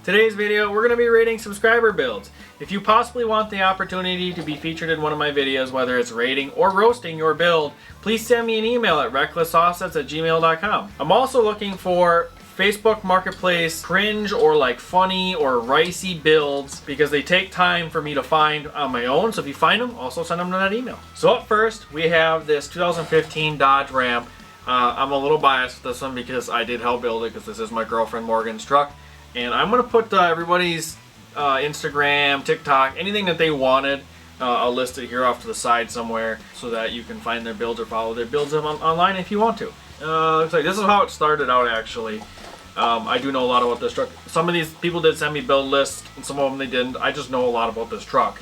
Today's video, we're going to be rating subscriber builds. If you possibly want the opportunity to be featured in one of my videos, whether it's rating or roasting your build, please send me an email at recklessoffsets@gmail.com. I'm also looking for Facebook Marketplace cringe or like funny or ricey builds because they take time for me to find on my own. So if you find them, also send them to that email. So up first, we have this 2015 Dodge Ram. I'm a little biased with this one because I did help build it because this is my girlfriend Morgan's truck. And I'm going to put everybody's Instagram, TikTok, anything that they wanted. I'll list it here off to the side somewhere so that you can find their builds or follow their builds online if you want to. Looks like this is how it started out actually. I do know a lot about this truck. Some of these people did send me build lists, and some of them they didn't. I just know a lot about this truck.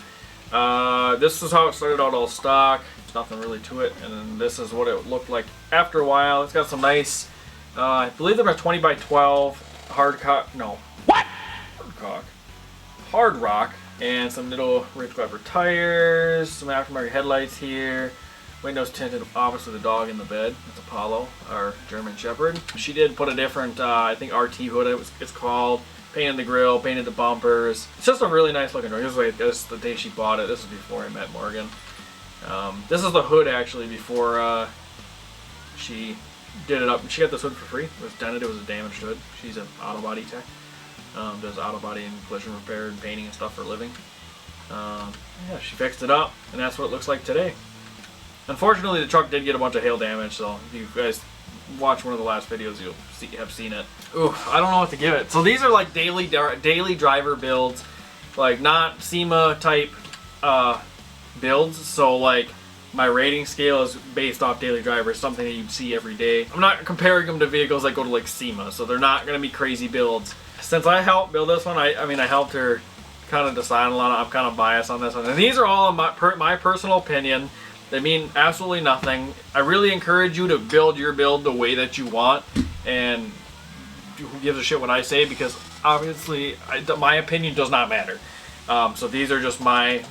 This is how it started out, all stock. There's nothing really to it. And then this is what it looked like after a while. It's got some nice, I believe they're a 20 by 12 hard rock, and some little Ridge Clever tires, some aftermarket headlights here. Windows tinted, obviously the dog in the bed. It's Apollo, our German Shepherd. She did put a different, I think RT hood it's called. Painted the grill, painted the bumpers. It's just a really nice looking truck. This is the day she bought it. This is before I met Morgan. This is the hood actually before she did it up. She got this hood for free. It was dented, it was a damaged hood. She's an auto body tech. Does auto body and collision repair and painting and stuff for a living. Yeah, she fixed it up, and that's what it looks like today. Unfortunately, the truck did get a bunch of hail damage, so if you guys watch one of the last videos, you'll have seen it. Ooh, I don't know what to give it. So these are like daily driver builds, like not SEMA type builds. So like my rating scale is based off daily drivers, something that you'd see every day. I'm not comparing them to vehicles that go to like SEMA, so they're not going to be crazy builds. Since I helped build this one, I mean I helped her kind of decide a lot. I'm kind of biased on this one, and these are all in my personal opinion. They mean absolutely nothing. I really encourage you to build your build the way that you want, and who gives a shit what I say, because obviously my opinion does not matter. So these are just my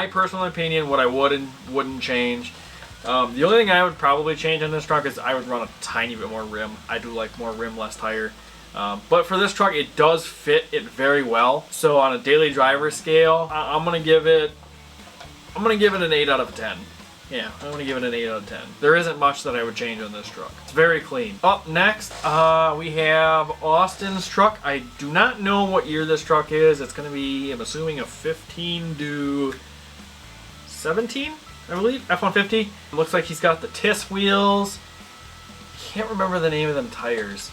personal opinion, what I would and wouldn't change. The only thing I would probably change on this truck is I would run a tiny bit more rim. I do like more rim, less tire. But for this truck, it does fit it very well. So on a daily driver scale, I'm gonna give it an 8 out of 10. Yeah, I'm gonna give it an 8 out of 10. There isn't much that I would change on this truck. It's very clean. Up next, we have Austin's truck. I do not know what year this truck is. It's gonna be, I'm assuming, a 15 to 17, I believe, F-150. Looks like he's got the TIS wheels. Can't remember the name of them tires.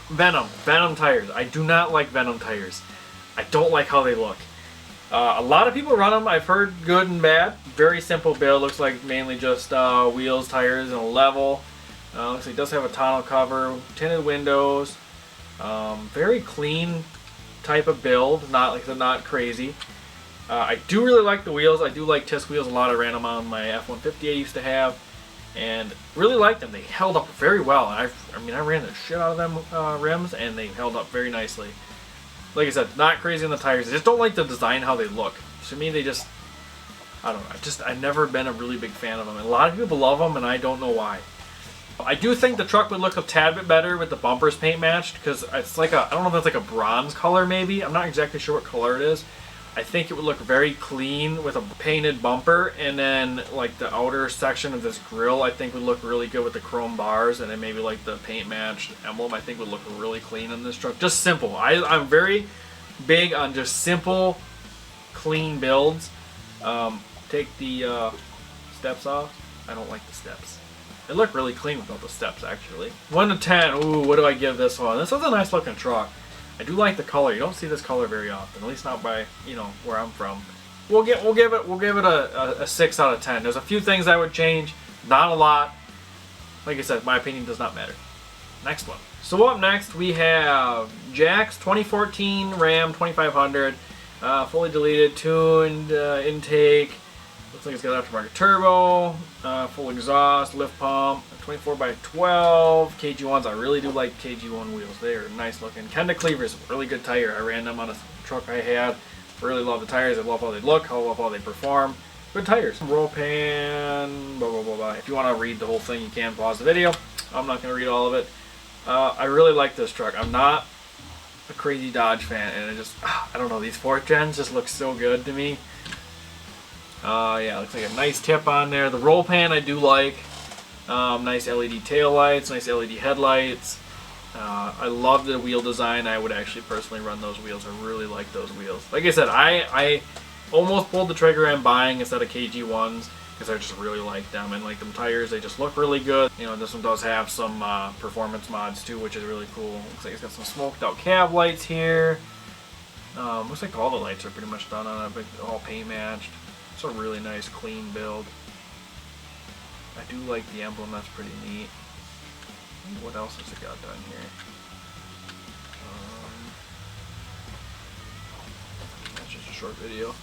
Venom tires. I do not like Venom tires. I don't like how they look. A lot of people run them. I've heard good and bad. Very simple build. Looks like mainly just wheels, tires, and a level. Looks like it does have a tonneau cover, tinted windows. Very clean type of build. Not crazy. I do really like the wheels. I do like TIS wheels a lot. I ran them on my F-150 I used to have, and really liked them. They held up very well. I ran the shit out of them rims, and they held up very nicely. Like I said, not crazy on the tires. I just don't like the design, how they look. To me, they just, I don't know. I've never been a really big fan of them. And a lot of people love them, and I don't know why. I do think the truck would look a tad bit better with the bumpers paint matched, because it's like I don't know if that's like a bronze color maybe. I'm not exactly sure what color it is. I think it would look very clean with a painted bumper, and then like the outer section of this grill I think would look really good with the chrome bars, and then maybe like the paint matched emblem I think would look really clean on this truck. Just simple. I'm very big on just simple, clean builds. Take the steps off. I don't like the steps. They look really clean without the steps actually. 1 to 10. Ooh, what do I give this one? This is a nice looking truck. I do like the color. You don't see this color very often, at least not by, where I'm from. We'll give it a 6 out of 10. There's a few things I would change, not a lot. Like I said, my opinion does not matter. Next one. So up next we have Jack's 2014 Ram 2500, fully deleted, tuned, intake. Looks like it's got aftermarket turbo, full exhaust, lift pump, 24 by 12 KG1s. I really do like KG1 wheels. They are nice looking. Kenda Cleaver's a really good tire. I ran them on a truck I had. Really love the tires. I love how they look. I love how they perform. Good tires. Roll pan, blah, blah, blah, blah. If you want to read the whole thing, you can pause the video. I'm not going to read all of it. I really like this truck. I'm not a crazy Dodge fan, and I don't know, these 4th gens just look so good to me. Yeah, looks like a nice tip on there. The roll pan I do like. Nice LED tail lights, nice LED headlights. I love the wheel design. I would actually personally run those wheels. I really like those wheels. Like I said, I almost pulled the trigger on buying instead of KG1s because I just really like them. And like them tires, they just look really good. You know, this one does have some performance mods too, which is really cool. Looks like it's got some smoked out cab lights here. Looks like all the lights are pretty much done on it, but all paint matched. It's a really nice, clean build. I do like the emblem, that's pretty neat. What else has it got done here? That's just a short video.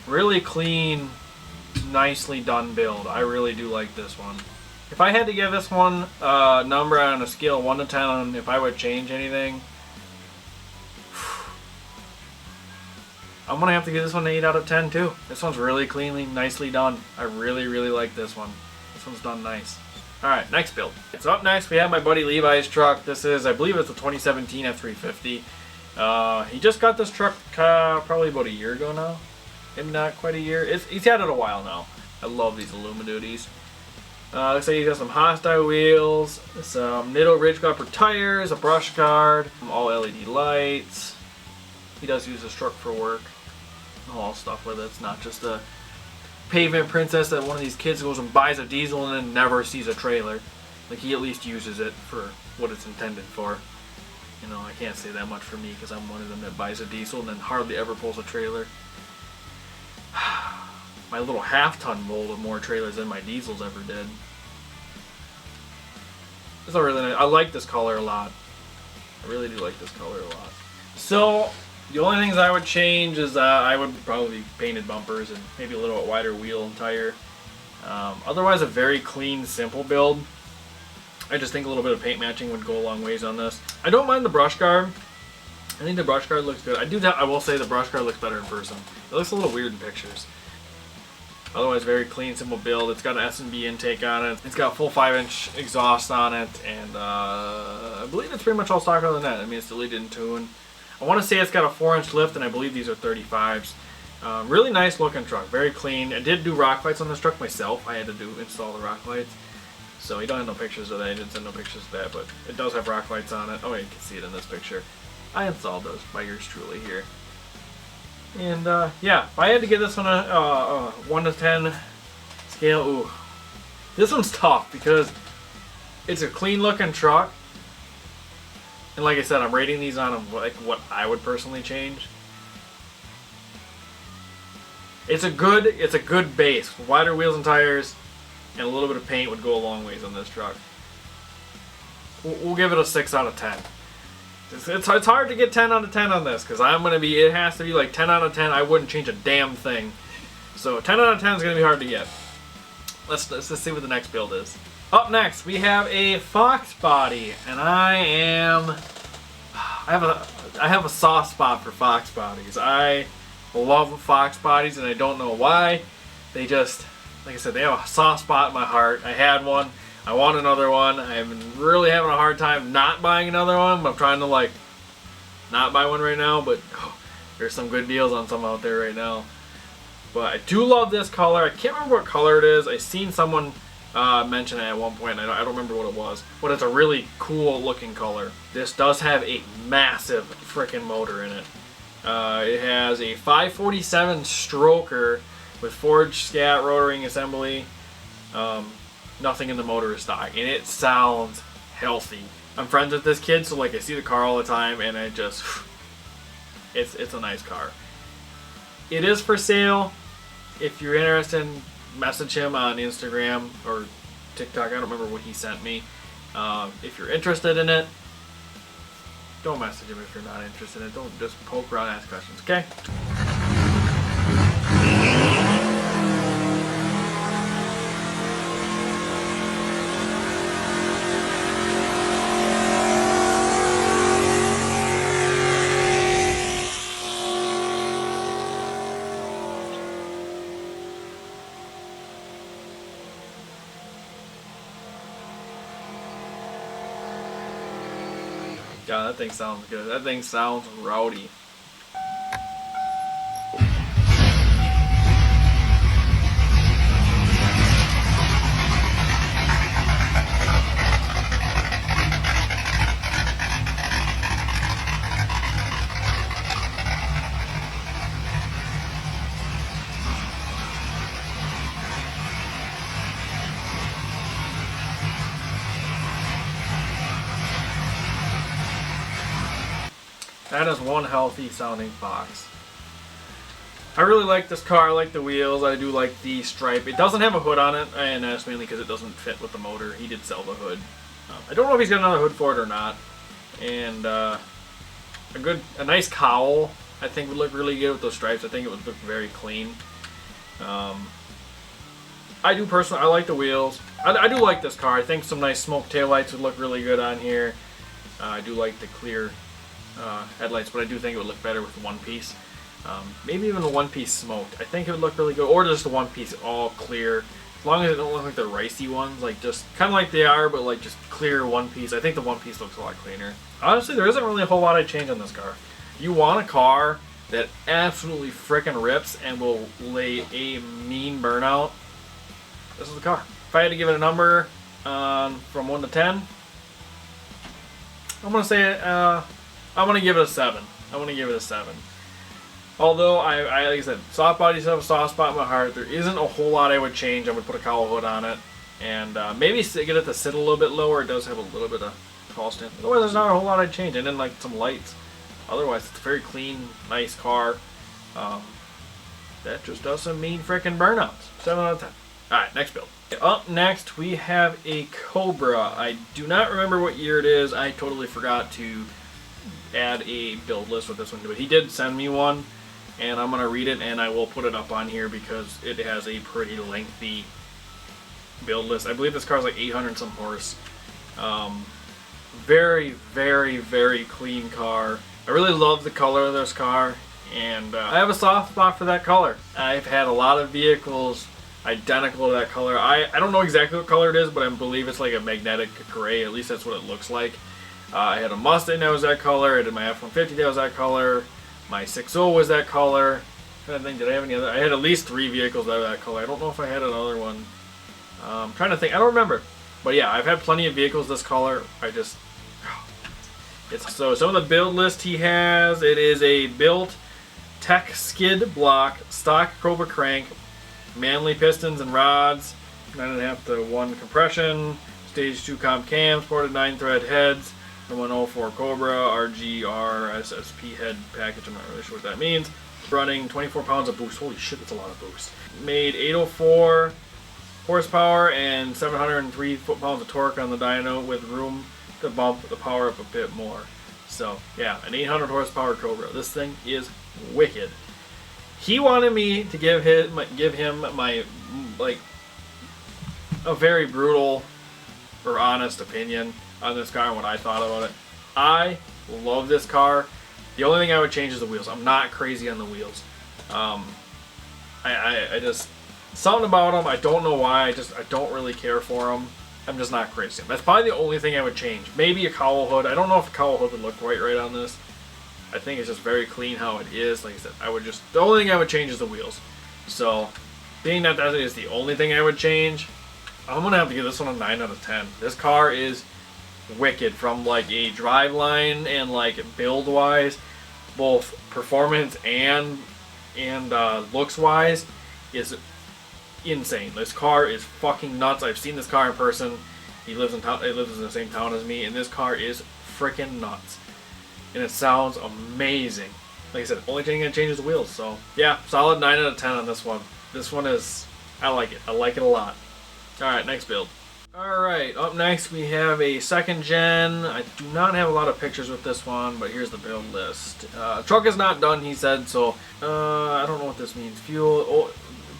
Really clean, nicely done build. I really do like this one. If I had to give this one a number on a scale of 1 to 10 on if I would change anything, I'm going to have to give this one an 8 out of 10 too. This one's really cleanly, nicely done. I really, really like this one. This one's done nice. Alright, next build. So up next we have my buddy Levi's truck. This is, I believe it's a 2017 F350. He just got this truck probably about a year ago now. Maybe not quite a year. He's had it a while now. I love these Illumiduties. Looks like he's got some Hostile wheels, some Nitto Ridge Gripper tires, a brush guard, all LED lights. He does use this truck for work. All stuff with it. It's not just a pavement princess that one of these kids goes and buys a diesel and then never sees a trailer. Like, he at least uses it for what it's intended for. You know, I can't say that much for me because I'm one of them that buys a diesel and then hardly ever pulls a trailer. My little half-ton mold of more trailers than my diesels ever did. It's a really nice. I like this color a lot. I really do like this color a lot. So the only things I would change is I would probably painted bumpers and maybe a little bit wider wheel and tire. Otherwise, a very clean, simple build. I just think a little bit of paint matching would go a long ways on this. I don't mind the brush guard. I think the brush guard looks good. I will say the brush guard looks better in person. It looks a little weird in pictures. Otherwise, very clean, simple build. It's got an S&B intake on it. It's got a full 5-inch exhaust on it, and I believe it's pretty much all stock other than that. I mean, it's deleted in tune. I want to say it's got a 4-inch lift, and I believe these are 35s. Really nice looking truck, very clean. I did do rock lights on this truck myself. I had to install the rock lights. So you don't have no pictures of that. I didn't send no pictures of that, but it does have rock lights on it. Oh, you can see it in this picture. I installed those by yours truly here. And yeah, if I had to give this one a 1 to 10 scale, ooh, this one's tough because it's a clean looking truck. And like I said, I'm rating these on like what I would personally change. It's a good base. Wider wheels and tires and a little bit of paint would go a long ways on this truck. We'll give it a 6 out of 10. It's hard to get 10 out of 10 on this because it has to be like 10 out of 10. I wouldn't change a damn thing. So 10 out of 10 is going to be hard to get. Let's just see what the next build is. Up next, we have a Fox body, and I have a soft spot for Fox bodies. I love Fox bodies, and I don't know why. They just, like I said, they have a soft spot in my heart. I had one. I want another one. I'm really having a hard time not buying another one. I'm trying to like not buy one right now, but there's some good deals on some out there right now. But I do love this color. I can't remember what color it is. I seen someone mention it at one point. And I don't remember what it was, but it's a really cool looking color. This does have a massive freaking motor in it. It has a 547 stroker with forged scat rotary assembly. Nothing in the motor is stock, and it sounds healthy. I'm friends with this kid, so like I see the car all the time, and it's a nice car. It is for sale. If you're interested, message him on Instagram or TikTok. I don't remember what he sent me. If you're interested in it, don't message him if you're not interested in it. Don't just poke around and ask questions, okay? God, that thing sounds good. That thing sounds rowdy. That is one healthy sounding box. I really like this car. I like the wheels. I do like the stripe. It doesn't have a hood on it, and that's mainly because it doesn't fit with the motor. He did sell the hood. I don't know if he's got another hood for it or not. And a nice cowl I think would look really good with those stripes. I think it would look very clean. I do personally, I like the wheels. I do like this car. I think some nice smoke taillights would look really good on here. I do like the clear headlights, but I do think it would look better with one piece. Maybe even a one piece smoked. I think it would look really good, or just a one piece all clear. As long as it don't look like the ricey ones, like just kind of like they are, but like just clear one piece. I think the one piece looks a lot cleaner. Honestly, there isn't really a whole lot I'd change on this car. You want a car that absolutely frickin' rips and will lay a mean burnout, this is the car. If I had to give it a number from 1 to 10, I'm gonna say I'm gonna give it a 7. I'm gonna give it a 7. Although I like I said, soft body stuff, a soft spot in my heart. There isn't a whole lot I would change. I would put a cowl hood on it, and maybe get it to sit a little bit lower. It does have a little bit of tall stand. Otherwise, there's not a whole lot I'd change. And then like some lights. Otherwise, it's a very clean, nice car. That just does some mean frickin' burnouts. 7 out of 10. All right, next build. Up next, we have a Cobra. I do not remember what year it is. I totally forgot to add a build list with this one, but he did send me one, and I'm going to read it, and I will put it up on here because it has a pretty lengthy build list. I believe this car is like 800 some horse. Very, very, very clean car. I really love the color of this car, and I have a soft spot for that color. I've had a lot of vehicles identical to that color. I don't know exactly what color it is, but I believe it's like a magnetic gray. At least that's what it looks like. I had a Mustang that was that color. I did my F-150 that was that color. My 6.0 was that color. I think, did I have any other? I had at least 3 vehicles that were that color. I don't know if I had another one. I'm trying to think. I don't remember. But yeah, I've had plenty of vehicles this color. So some of the build list he has, it is a built tech skid block, stock Cobra crank, manly pistons and rods, 9.5 to 1 compression, stage 2 comp cam, sported 9 thread heads, the 104 Cobra RGR SSP head package. I'm not really sure what that means. Running 24 pounds of boost. Holy shit, that's a lot of boost. Made 804 horsepower and 703 foot-pounds of torque on the dyno with room to bump the power up a bit more. So yeah, an 800 horsepower Cobra. This thing is wicked. He wanted me to give him my like a very brutal or honest opinion on this car and what I thought about it. I love this car. The only thing I would change is the wheels. I'm not crazy on the wheels. I just something about them. I don't know why. I don't really care for them. I'm just not crazy. That's probably the only thing I would change. Maybe a cowl hood. I don't know if a cowl hood would look quite right on this. I think it's just very clean how it is. Like I said, the only thing I would change is the wheels. So, being that that is the only thing I would change, I'm gonna have to give this one a 9 out of 10. This car is wicked from like a driveline and like build wise, both performance and looks wise, is insane. This car is fucking nuts. I've seen this car in person. He lives in town. He lives in the same town as me, and this car is freaking nuts. And it sounds amazing. Like I said, only thing that changes the wheels. So yeah, solid 9 out of 10 on this one. This one is, I like it. I like it a lot. All right, next build. All right, up next we have a 2nd gen. I do not have a lot of pictures with this one, but here's the build list. Truck is not done, he said. So I don't know what this means. Fuel.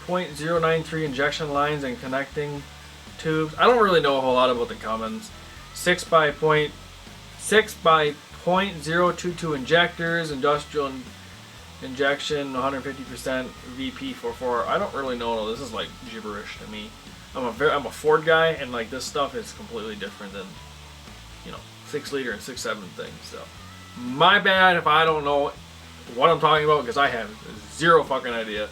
0.093 injection lines and connecting tubes. I don't really know a whole lot about the Cummins. 6 by 0.022 injectors, industrial injection, 150% VP44. I don't really know. This is like gibberish to me. I'm a Ford guy, and like this stuff is completely different than, you know, 6 liter and 6.7 things. So my bad if I don't know what I'm talking about, because I have zero fucking idea.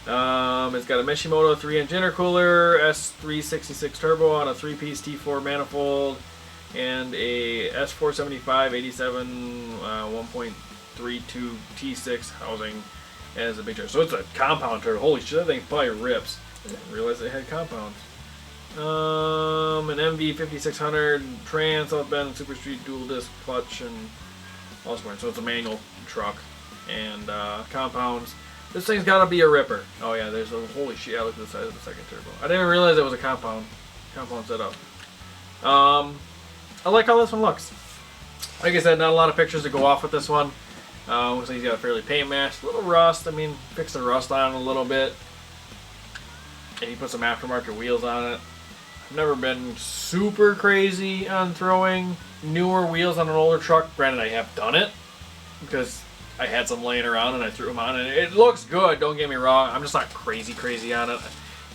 It's got a Mishimoto 3-inch intercooler, S366 turbo on a 3-piece T4 manifold, and a S475 87 1.32 T6 housing as a big turbo. So it's a compound turbo. Holy shit, that thing probably rips. I didn't realize it had compounds. An MV 5600 trans, South Bend, Super Street dual disc clutch, and all sorts. So it's a manual truck and compounds. This thing's gotta be a ripper. Oh yeah, there's a holy shit. I looked at the size of the second turbo. I didn't even realize it was a compound setup. I like how this one looks. Like I said, not a lot of pictures to go off with this one. Looks like he's got a fairly paint match, a little rust. I mean, fix the rust on it a little bit. And he put some aftermarket wheels on it. I've never been super crazy on throwing newer wheels on an older truck. Granted, I have done it because I had some laying around and I threw them on, and it looks good. Don't get me wrong. I'm just not crazy on it.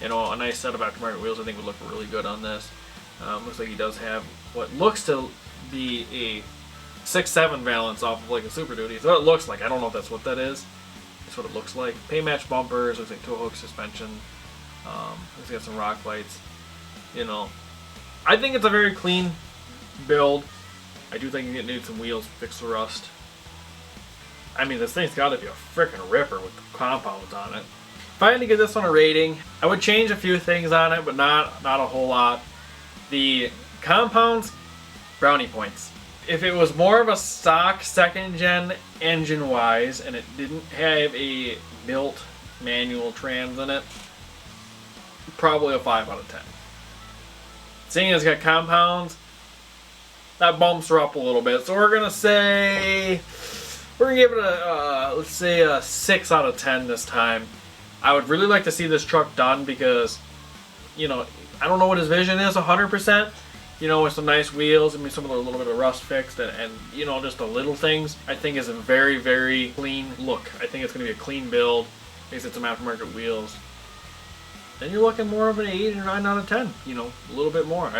You know, a nice set of aftermarket wheels I think would look really good on this. Looks like he does have what looks to be a 6.7 valance off of like a Super Duty. So it looks like. I don't know if that's what that is. That's what it looks like. Paint match bumpers. Looks like tow hook suspension. It's got some rock lights. You know, I think it's a very clean build. I do think it needs some wheels, fix the rust. I mean, this thing's got to be a freaking ripper with the compounds on it. If I had to give this one a rating, I would change a few things on it, but not a whole lot. The compounds, brownie points. If it was more of a stock second gen engine wise and it didn't have a built manual trans in it, probably a 5 out of 10. Seeing as it's got compounds, that bumps her up a little bit. So we're gonna give it a let's say a 6 out of 10 this time. I would really like to see this truck done because, you know, I don't know what his vision is 100%. You know, with some nice wheels, I mean, some of the little bit of rust fixed, and you know, just the little things. I think is a very, very clean look. I think it's going to be a clean build. Makes it some aftermarket wheels. Then you're looking more of an 8 or 9 out of 10. You know, a little bit more.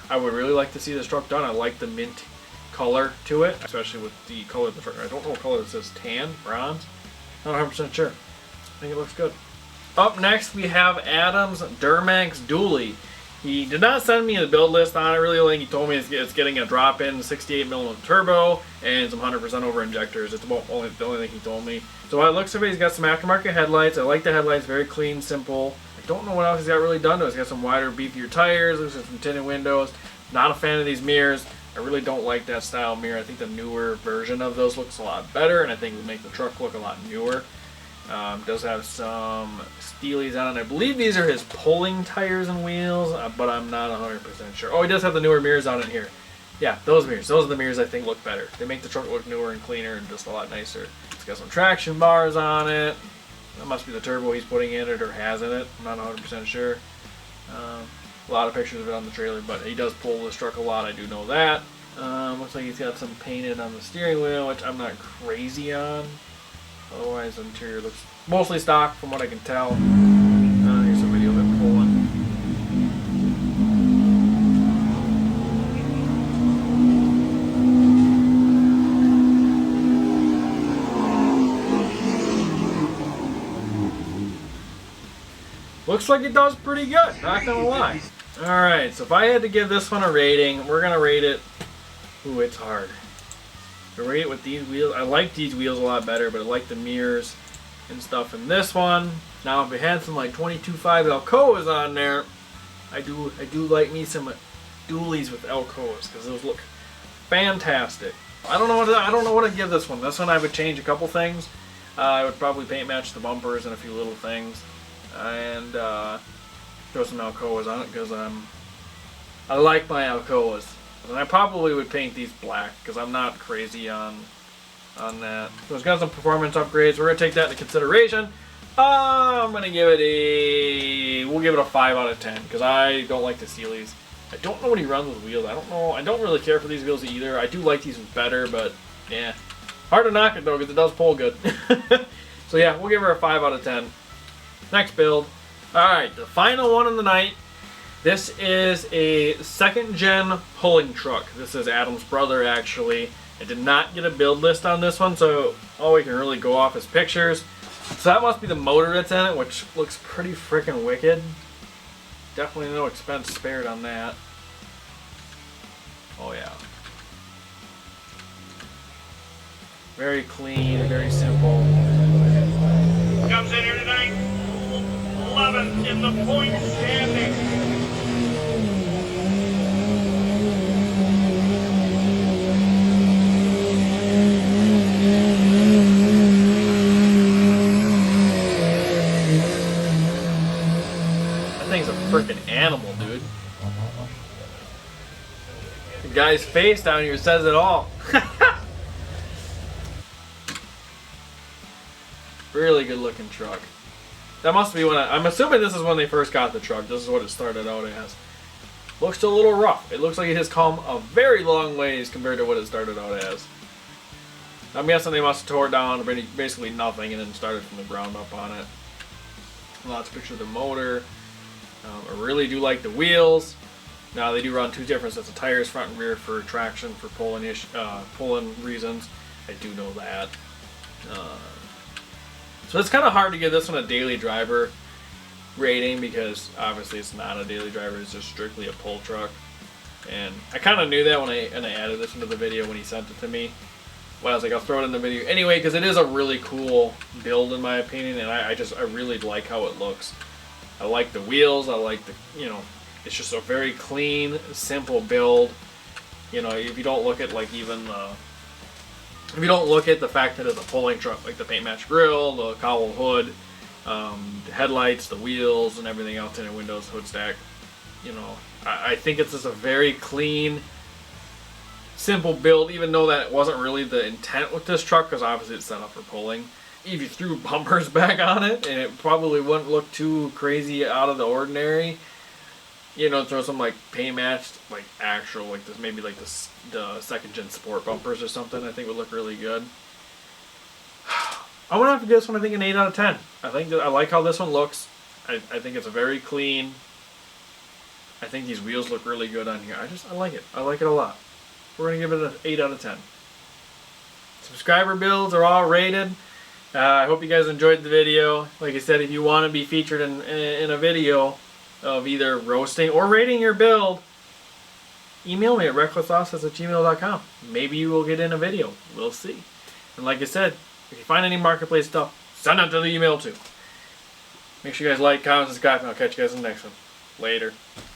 I would really like to see this truck done. I like the mint color to it, especially with the color of the truck. I don't know what color it says, tan, bronze. Not 100% sure. I think it looks good. Up next, we have Adam's Duramax Dually. He did not send me the build list on it really. Like, he told me it's getting a drop-in 68mm turbo and some 100% over injectors. It's about the only thing he told me. So it looks like he's got some aftermarket headlights. I like the headlights, very clean, simple. I don't know what else he's got really done to it. He's got some wider, beefier tires. Looks like some tinted windows. Not a fan of these mirrors. I really don't like that style mirror. I think the newer version of those looks a lot better, and I think it would make the truck look a lot newer. Does have some Steelies on it. I believe these are his pulling tires and wheels, but I'm not 100% sure. Oh, he does have the newer mirrors on it here. Yeah, those mirrors. Those are the mirrors I think look better. They make the truck look newer and cleaner and just a lot nicer. It's got some traction bars on it. That must be the turbo he's putting in it or has in it. I'm not 100% sure. A lot of pictures of it on the trailer, but he does pull this truck a lot. I do know that. Looks like he's got some painted on the steering wheel, which I'm not crazy on. Otherwise, the interior looks mostly stock from what I can tell. Here's some video of it pulling. Looks like it does pretty good, not gonna lie. Alright, so if I had to give this one a rating, we're gonna rate it. Ooh, it's hard. Rate it with these wheels. I like these wheels a lot better, but I like the mirrors and stuff in this one. Now, if it had some like 22.5 Alcoas on there, I do like me some dualies with Alcoas because those look fantastic. I don't know what to give this one. This one I would change a couple things. I would probably paint match the bumpers and a few little things, and throw some Alcoas on it because I like my Alcoas. And I probably would paint these black because I'm not crazy on that. So it's got some performance upgrades. We're going to take that into consideration. I'm going to give it we'll give it a 5 out of 10 because I don't like the Steelies. I don't know what he runs with wheels. I don't know. I don't really care for these wheels either. I do like these ones better, but yeah. Hard to knock it though because it does pull good. So yeah, we'll give her a 5 out of 10. Next build. Alright, the final one of the night. This is a 2nd gen pulling truck. This is Adam's brother, actually. I did not get a build list on this one, so all we can really go off is pictures. So that must be the motor that's in it, which looks pretty freaking wicked. Definitely no expense spared on that. Oh yeah. Very clean, very simple. Comes in here tonight, 11th in the point standing. That thing's a freaking animal, dude. The guy's face down here says it all. Really good looking truck. That must be when I'm assuming this is when they first got the truck. This is what it started out as. Looks a little rough. It looks like it has come a very long ways compared to what it started out as. I'm guessing they must have tore it down to basically nothing and then started from the ground up on it. Lots of pictures of the motor. I really do like the wheels. Now they do run 2 different sets of tires, front and rear, for traction, for pulling reasons. I do know that. So it's kind of hard to give this one a daily driver rating because obviously it's not a daily driver, it's just strictly a pull truck. And I kind of knew that when I added this into the video when he sent it to me. Well, I was like, I'll throw it in the video anyway because it is a really cool build in my opinion, and I really like how it looks. I like the wheels, I like the, it's just a very clean, simple build. If you don't look at like even if you don't look at the fact that it's a pulling truck, like the paint match grille, the cowl hood, the headlights, the wheels, and everything else in it, windows, hood stack, I think it's just a very clean, simple build, even though that wasn't really the intent with this truck, because obviously it's set up for pulling. If you threw bumpers back on it, and it probably wouldn't look too crazy out of the ordinary. Throw some like paint matched, like actual, like this, maybe like the 2nd gen sport bumpers or something. I think would look really good. I'm gonna have to give this one, I think, an 8 out of 10. I think that I like how this one looks. I think it's a very clean. I think these wheels look really good on here. I like it. I like it a lot. We're gonna give it an 8 out of 10. Subscriber builds are all rated. I hope you guys enjoyed the video. Like I said, if you want to be featured in a video of either roasting or rating your build, email me at recklesssauces@gmail.com. Maybe you will get in a video. We'll see. And like I said, if you find any marketplace stuff, send it to the email too. Make sure you guys like, comment, subscribe, and I'll catch you guys in the next one. Later.